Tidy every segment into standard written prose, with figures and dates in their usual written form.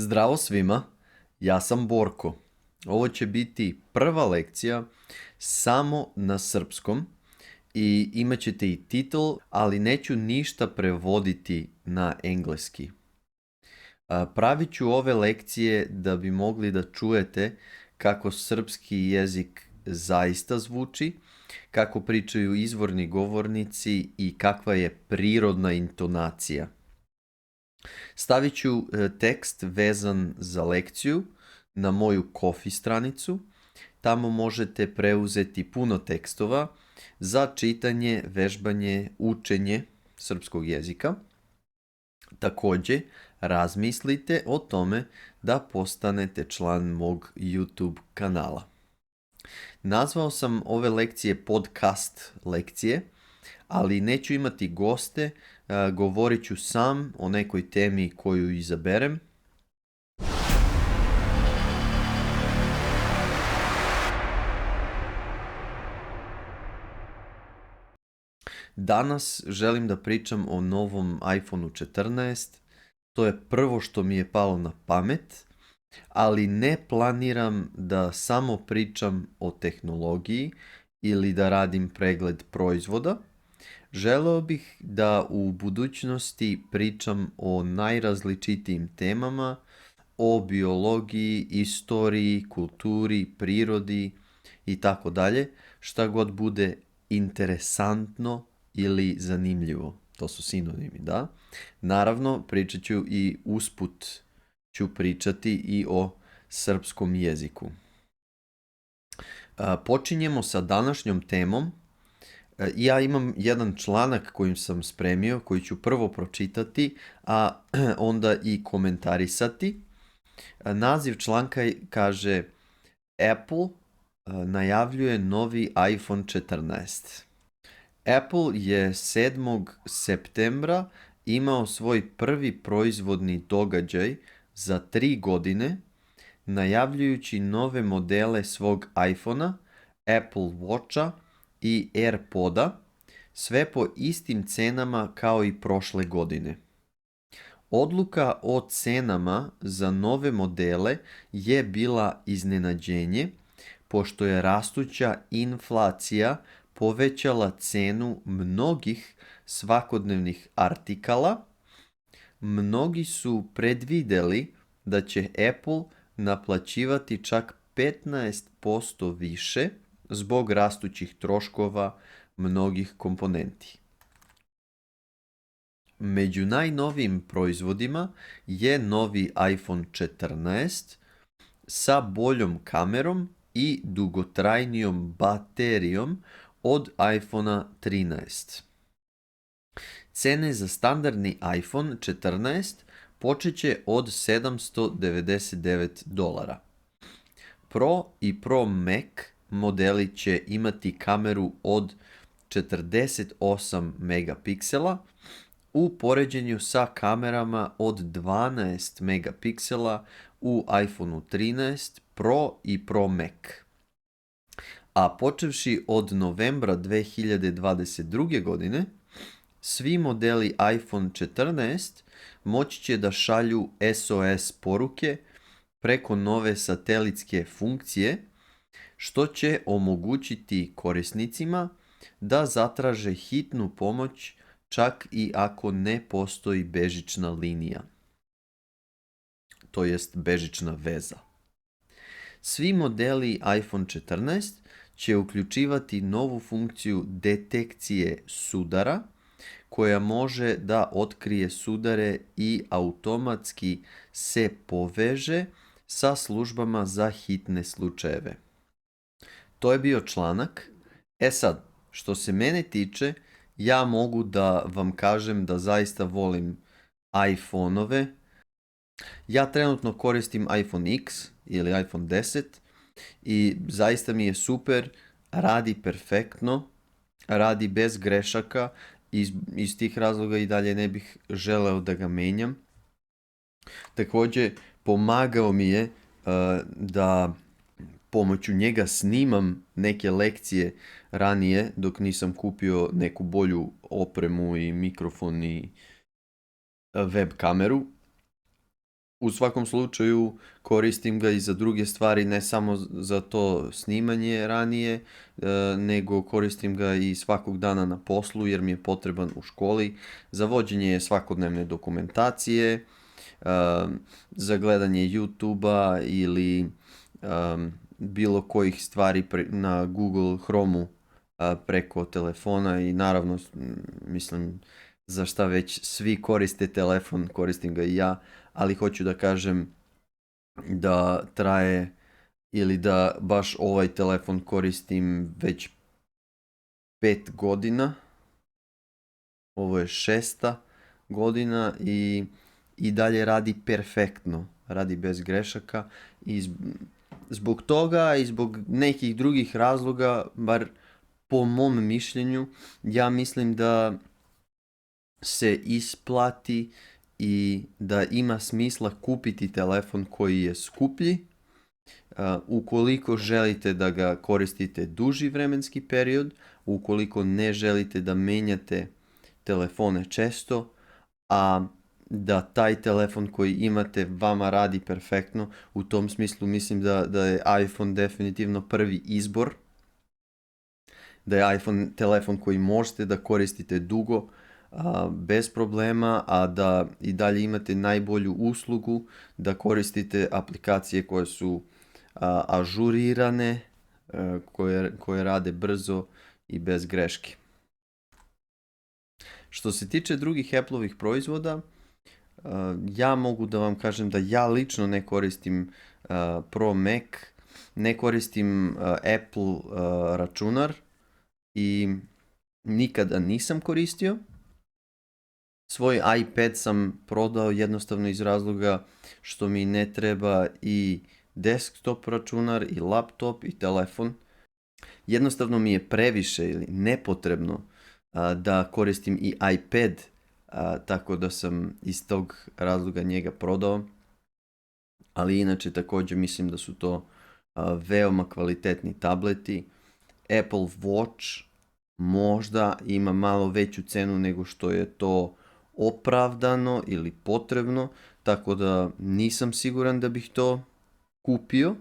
Zdravo svima, ja sam Borko. Ovo će biti prva lekcija samo na srpskom i imat ćete i titl, ali neću ništa prevoditi na engleski. Pravit ću ove lekcije da bi mogli da čujete kako srpski jezik zaista zvuči, kako pričaju izvorni govornici i kakva je prirodna intonacija. Stavit ću tekst vezan za lekciju na moju Ko-fi stranicu. Tamo možete preuzeti puno tekstova za čitanje, vežbanje, učenje srpskog jezika. Također, razmislite o tome da postanete član mog YouTube kanala. Nazvao sam ove lekcije podcast lekcije, ali neću imati goste, govorit ću sam o nekoj temi koju izaberem. Danas želim da pričam o novom iPhoneu 14. To je prvo što mi je palo na pamet, ali ne planiram da samo pričam o tehnologiji ili da radim pregled proizvoda. Želeo bih da u budućnosti pričam o najrazličitijim temama, o biologiji, istoriji, kulturi, prirodi i tako dalje, šta god bude interesantno ili zanimljivo. To su sinonimi, da? Naravno, pričat ću i usput ću pričati i o srpskom jeziku. Počinjemo sa današnjom temom. Ja imam jedan članak kojim sam spremio, koji ću prvo pročitati, a onda i komentarisati. Naziv članka kaže Apple najavljuje novi iPhone 14. Apple je 7. septembra imao svoj prvi proizvodni događaj za 3 godine, najavljujući nove modele svog iPhona, Apple Watcha i AirPoda, sve po istim cenama kao i prošle godine. Odluka o cenama za nove modele je bila iznenađenje, pošto je rastuća inflacija povećala cenu mnogih svakodnevnih artikala. Mnogi su predvideli da će Apple naplaćivati čak 15% više zbog rastućih troškova mnogih komponenti. Među najnovijim proizvodima je novi iPhone 14 sa boljom kamerom i dugotrajnijom baterijom od iPhonea 13. Cene za standardni iPhone 14 počeće od $799. Pro i Pro Max modeli će imati kameru od 48 megapiksela u poređenju sa kamerama od 12 megapiksela u iPhoneu 13 Pro i Pro Max. A počevši od novembra 2022. godine, svi modeli iPhone 14 moći će da šalju SOS poruke preko nove satelitske funkcije, što će omogućiti korisnicima da zatraže hitnu pomoć čak i ako ne postoji bežična linija, to jest bežična veza. Svi modeli iPhone 14 će uključivati novu funkciju detekcije sudara, koja može da otkrije sudare i automatski se poveže sa službama za hitne slučajeve. To je bio članak. Sad, što se mene tiče, ja mogu da vam kažem da zaista volim iPhone-ove. Ja trenutno koristim iPhone X ili iPhone 10 i zaista mi je super, radi perfektno, radi bez grešaka. Iz tih razloga i dalje ne bih želeo da ga menjam. Također, pomagao mi je da pomoću njega snimam neke lekcije ranije dok nisam kupio neku bolju opremu i mikrofon i web kameru. U svakom slučaju koristim ga i za druge stvari, ne samo za to snimanje ranije, nego koristim ga i svakog dana na poslu jer mi je potreban u školi za vođenje svakodnevne dokumentacije, za gledanje YouTube-a ili bilo kojih stvari na Google Chromu preko telefona i naravno, mislim, za šta već svi koriste telefon, koristim ga i ja, ali hoću da kažem da traje ili da baš ovaj telefon koristim već 5 godina. Ovo je 6. godina i dalje radi perfektno, radi bez grešaka i zbog toga i zbog nekih drugih razloga, bar po mom mišljenju, ja mislim da se isplati i da ima smisla kupiti telefon koji je skuplji. Ukoliko želite da ga koristite duži vremenski period, ukoliko ne želite da menjate telefone često, a da taj telefon koji imate vama radi perfektno, u tom smislu mislim da je iPhone definitivno prvi izbor, da je iPhone telefon koji možete da koristite dugo, bez problema, a da i dalje imate najbolju uslugu, da koristite aplikacije koje su ažurirane, koje rade brzo i bez greške. Što se tiče drugih Apple-ovih proizvoda, ja mogu da vam kažem da ja lično ne koristim Pro Mac, ne koristim Apple računar i nikada nisam koristio. Svoj iPad sam prodao jednostavno iz razloga što mi ne treba i desktop računar i laptop i telefon. Jednostavno mi je previše ili nepotrebno da koristim i iPad, tako da sam iz tog razloga njega prodao. Ali inače također mislim da su to veoma kvalitetni tableti. Apple Watch možda ima malo veću cenu nego što je to opravdano ili potrebno, tako da nisam siguran da bih to kupio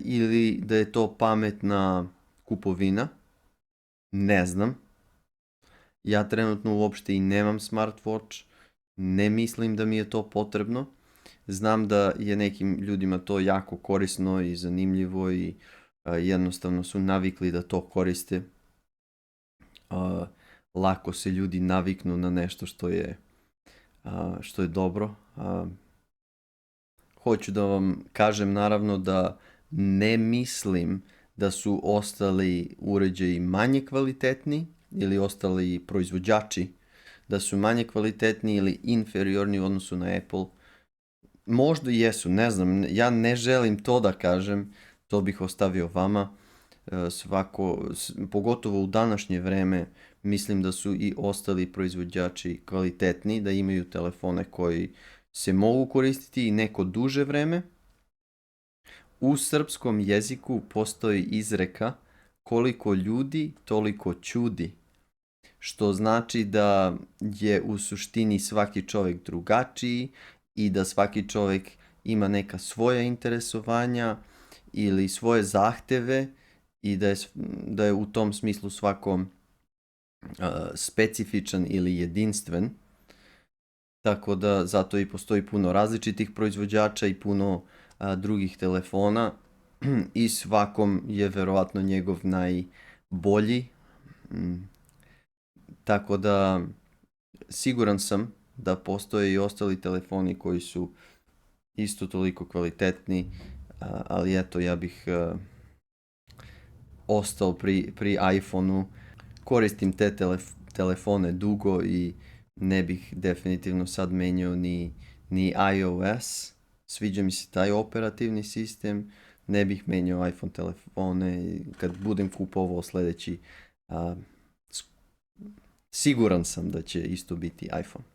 ili da je to pametna kupovina. Ne znam. Ja trenutno uopšte i nemam smartwatch, ne mislim da mi je to potrebno. Znam da je nekim ljudima to jako korisno i zanimljivo i jednostavno su navikli da to koriste. Lako se ljudi naviknu na nešto što je dobro. Hoću da vam kažem naravno da ne mislim da su ostali uređaji manje kvalitetni ili ostali proizvođači da su manje kvalitetni ili inferiorni u odnosu na Apple. Možda jesu, ne znam, ja ne želim to da kažem, to bih ostavio vama. Pogotovo u današnje vreme, mislim da su i ostali proizvođači kvalitetni, da imaju telefone koji se mogu koristiti i neko duže vreme. U srpskom jeziku postoji izreka koliko ljudi, toliko čudi. Što znači da je u suštini svaki čovjek drugačiji i da svaki čovjek ima neka svoja interesovanja ili svoje zahteve i da je u tom smislu svako specifičan ili jedinstven. Tako da zato i postoji puno različitih proizvođača i puno drugih telefona i svakom je verovatno njegov najbolji. Tako da siguran sam da postoje i ostali telefoni koji su isto toliko kvalitetni, ali eto, ja bih ostao pri iPhoneu. Koristim te telefone dugo i ne bih definitivno sad menjao ni iOS. Sviđa mi se taj operativni sistem. Ne bih menjao iPhone telefone. Kad budem kupovao sljedeći, siguran sam da će isto biti iPhone.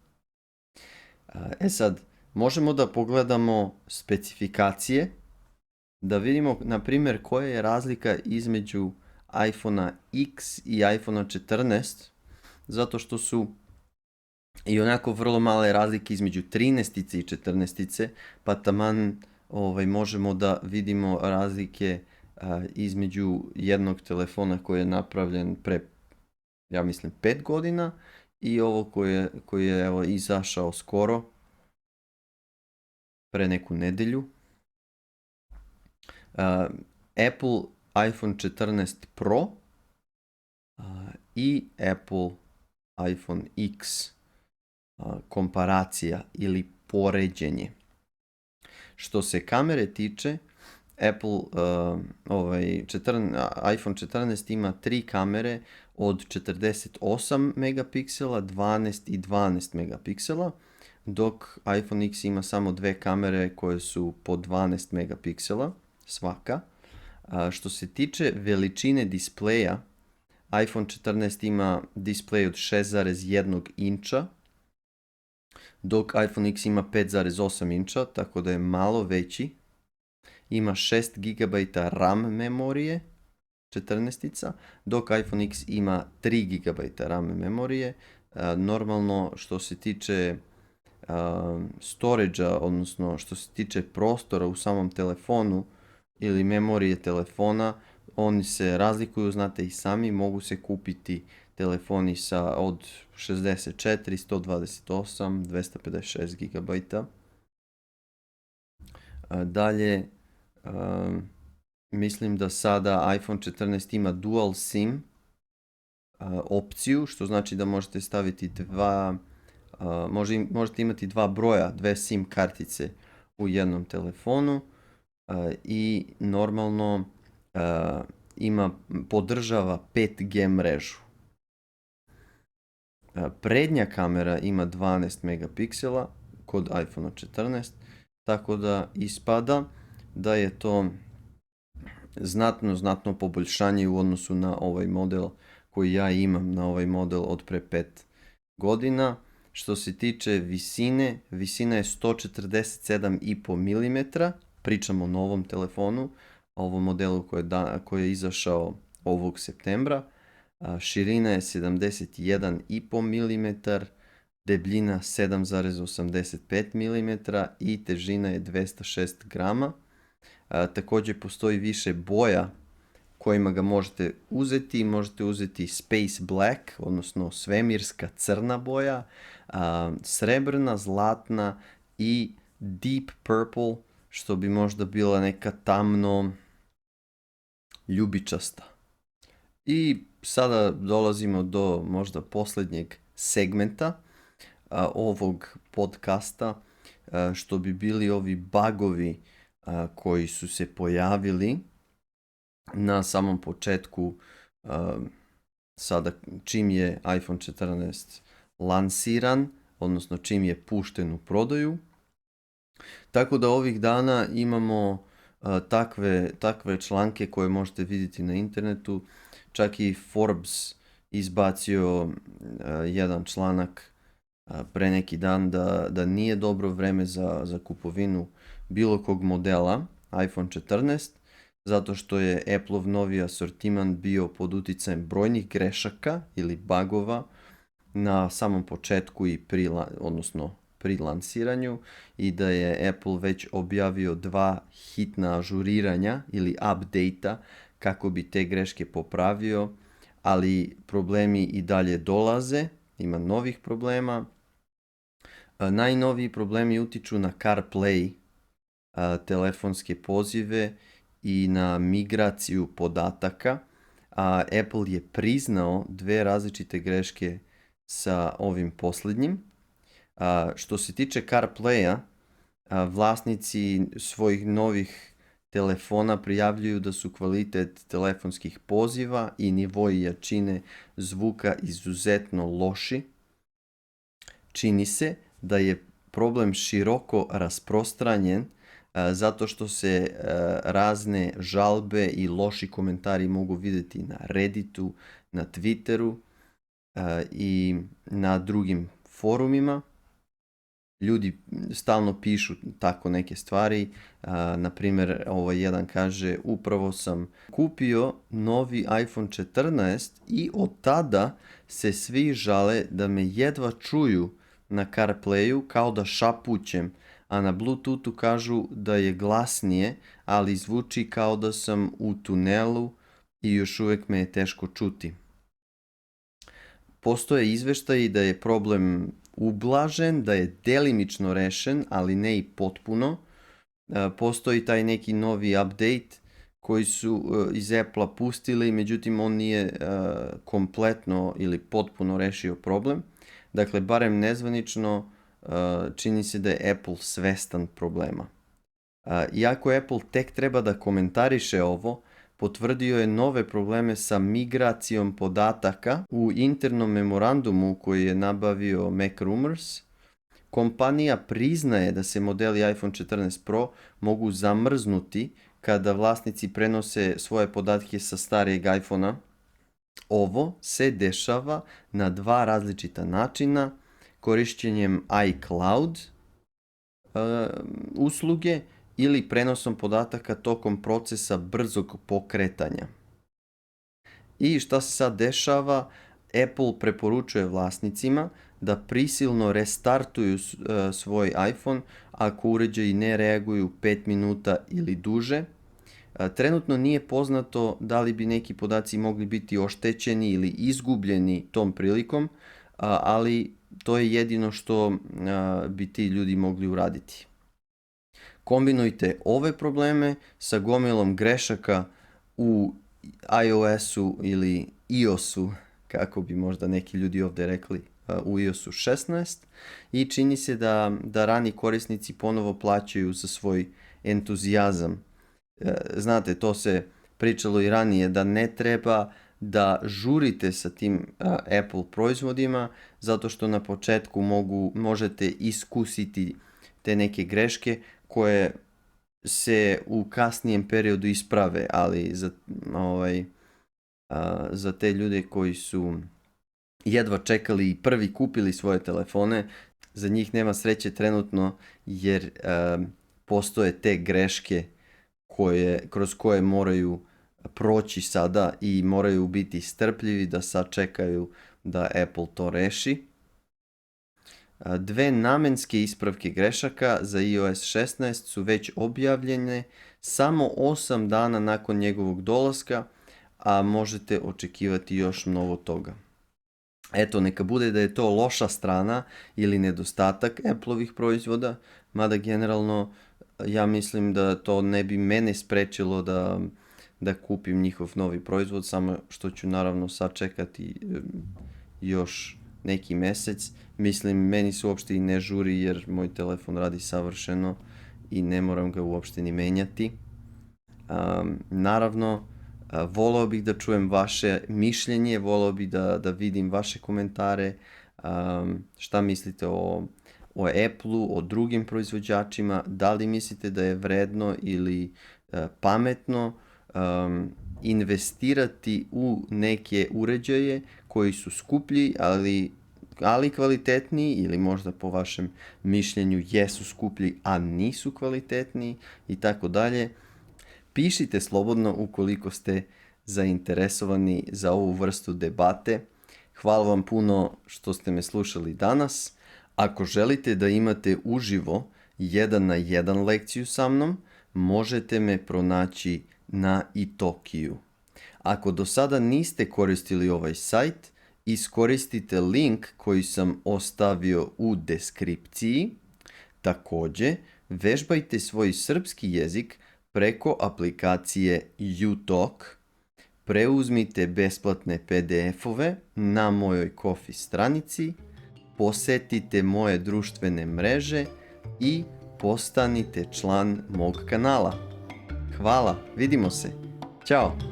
Sad, možemo da pogledamo specifikacije, da vidimo, na primjer, koja je razlika između iPhone X i iPhone 14, zato što su I onako vrlo male razlike između 13 i 14, pa taman možemo da vidimo razlike između jednog telefona koji je napravljen pre, ja mislim, 5 godina i ovo koji je evo, izašao skoro, pre neku nedelju. Apple iPhone 14 Pro i Apple iPhone X komparacija ili poređenje. Što se kamere tiče, Apple iPhone 14 ima 3 kamere od 48 megapiksela, 12 i 12 megapiksela, dok iPhone X ima samo 2 kamere koje su po 12 megapiksela svaka. Što se tiče veličine displeja, iPhone 14 ima displej od 6,1 inča, dok iPhone X ima 5,8 inča, tako da je malo veći. Ima 6 GB RAM memorije, 14, dok iPhone X ima 3 GB RAM memorije. Normalno, što se tiče storage-a, odnosno što se tiče prostora u samom telefonu ili memorije telefona, oni se razlikuju, znate i sami, mogu se kupiti telefoni od 64, 128, 256 GB. Dalje, mislim da sada iPhone 14 ima dual SIM opciju, što znači da možete staviti možete imati dva broja, dve SIM kartice u jednom telefonu i normalno podržava 5G mrežu. Prednja kamera ima 12 megapiksela kod iPhone 14, tako da ispada da je to znatno poboljšanje u odnosu na ovaj model koji ja imam, na ovaj model od pre 5 godina. Što se tiče visina je 147,5 mm, pričamo o novom telefonu, ovom modelu koji je izašao ovog septembra. Širina je 71,5 mm, debljina 7,85 mm i težina je 206 grama. Također postoji više boja kojima ga možete uzeti. Možete uzeti Space Black, odnosno svemirska crna boja, srebrna, zlatna i Deep Purple, što bi možda bila neka tamno ljubičasta. I sada dolazimo do možda posljednjeg segmenta ovog podcasta, što bi bili ovi bugovi koji su se pojavili na samom početku, sada čim je iPhone 14 lansiran, odnosno čim je pušten u prodaju. Tako da ovih dana imamo takve članke koje možete vidjeti na internetu. Čak i Forbes izbacio jedan članak pre neki dan da nije dobro vreme za kupovinu bilo kog modela iPhone 14, zato što je Appleov novi asortiman bio pod uticajem brojnih grešaka ili bugova na samom početku i pri lansiranju, i da je Apple već objavio 2 hitna ažuriranja ili update-a kako bi te greške popravio, ali problemi i dalje dolaze, ima novih problema. Najnoviji problemi utiču na CarPlay, telefonske pozive i na migraciju podataka. Apple je priznao 2 različite greške sa ovim posljednjim. Što se tiče CarPlaya, vlasnici svojih novih telefona prijavljuju da su kvalitet telefonskih poziva i nivoi jačine zvuka izuzetno loši. Čini se da je problem široko rasprostranjen zato što se razne žalbe i loši komentari mogu vidjeti na Redditu, na Twitteru i na drugim forumima. Ljudi stalno pišu tako neke stvari. Naprimjer, jedan kaže: upravo sam kupio novi iPhone 14 i od tada se svi žale da me jedva čuju na CarPlayu kao da šapućem, a na Bluetoothu kažu da je glasnije, ali zvuči kao da sam u tunelu i još uvijek me je teško čuti. Postoje izveštaji da je problem ublažen, da je delimično rešen, ali ne i potpuno. Postoji taj neki novi update koji su iz Apple-a pustili, međutim on nije kompletno ili potpuno rešio problem. Dakle, barem nezvanično čini se da je Apple svestan problema. Iako Apple tek treba da komentariše ovo, potvrdio je nove probleme sa migracijom podataka u internom memorandumu koji je nabavio MacRumors. Kompanija priznaje da se modeli iPhone 14 Pro mogu zamrznuti kada vlasnici prenose svoje podatke sa starijeg iPhona. Ovo se dešava na dva različita načina, korišćenjem iCloud usluge ili prenosom podataka tokom procesa brzog pokretanja. I šta se sad dešava? Apple preporučuje vlasnicima da prisilno restartuju svoj iPhone ako uređaji ne reaguju 5 minuta ili duže. Trenutno nije poznato da li bi neki podaci mogli biti oštećeni ili izgubljeni tom prilikom, ali to je jedino što bi ti ljudi mogli uraditi. Kombinujte ove probleme sa gomilom grešaka u iOS-u ili iOS-u, kako bi možda neki ljudi ovdje rekli, u iOS-u 16 i čini se da rani korisnici ponovo plaćaju za svoj entuzijazam. Znate, to se pričalo i ranije da ne treba da žurite sa tim Apple proizvodima zato što na početku možete iskusiti te neke greške koje se u kasnijem periodu isprave, ali za te ljude koji su jedva čekali i prvi kupili svoje telefone, za njih nema sreće trenutno jer postoje te greške kroz koje moraju proći sada i moraju biti strpljivi da sačekaju da Apple to reši. Dve namenske ispravke grešaka za iOS 16 su već objavljene samo 8 dana nakon njegovog dolaska, a možete očekivati još mnogo toga. Eto, neka bude da je to loša strana ili nedostatak Apple-ovih proizvoda, mada generalno ja mislim da to ne bi mene sprečilo da kupim njihov novi proizvod, samo što ću naravno sačekati još neki mjesec. Mislim, meni se uopšte i ne žuri jer moj telefon radi savršeno i ne moram ga uopšte ni menjati. Naravno, voleo bih da čujem vaše mišljenje, voleo bih da vidim vaše komentare, šta mislite o Apple-u, o drugim proizvođačima, da li mislite da je vredno ili pametno investirati u neke uređaje koji su skuplji, ali kvalitetniji, ili možda po vašem mišljenju jesu skuplji, a nisu kvalitetniji i tako dalje. Pišite slobodno ukoliko ste zainteresovani za ovu vrstu debate. Hvala vam puno što ste me slušali danas. Ako želite da imate uživo 1-na-1 lekciju sa mnom, možete me pronaći na Itokiju. Ako do sada niste koristili ovaj sajt, iskoristite link koji sam ostavio u deskripciji. Također, vežbajte svoj srpski jezik preko aplikacije Utalk. Preuzmite besplatne PDF-ove na mojoj Ko-fi stranici, posetite moje društvene mreže i postanite član mog kanala. Hvala, vidimo se. Ćao!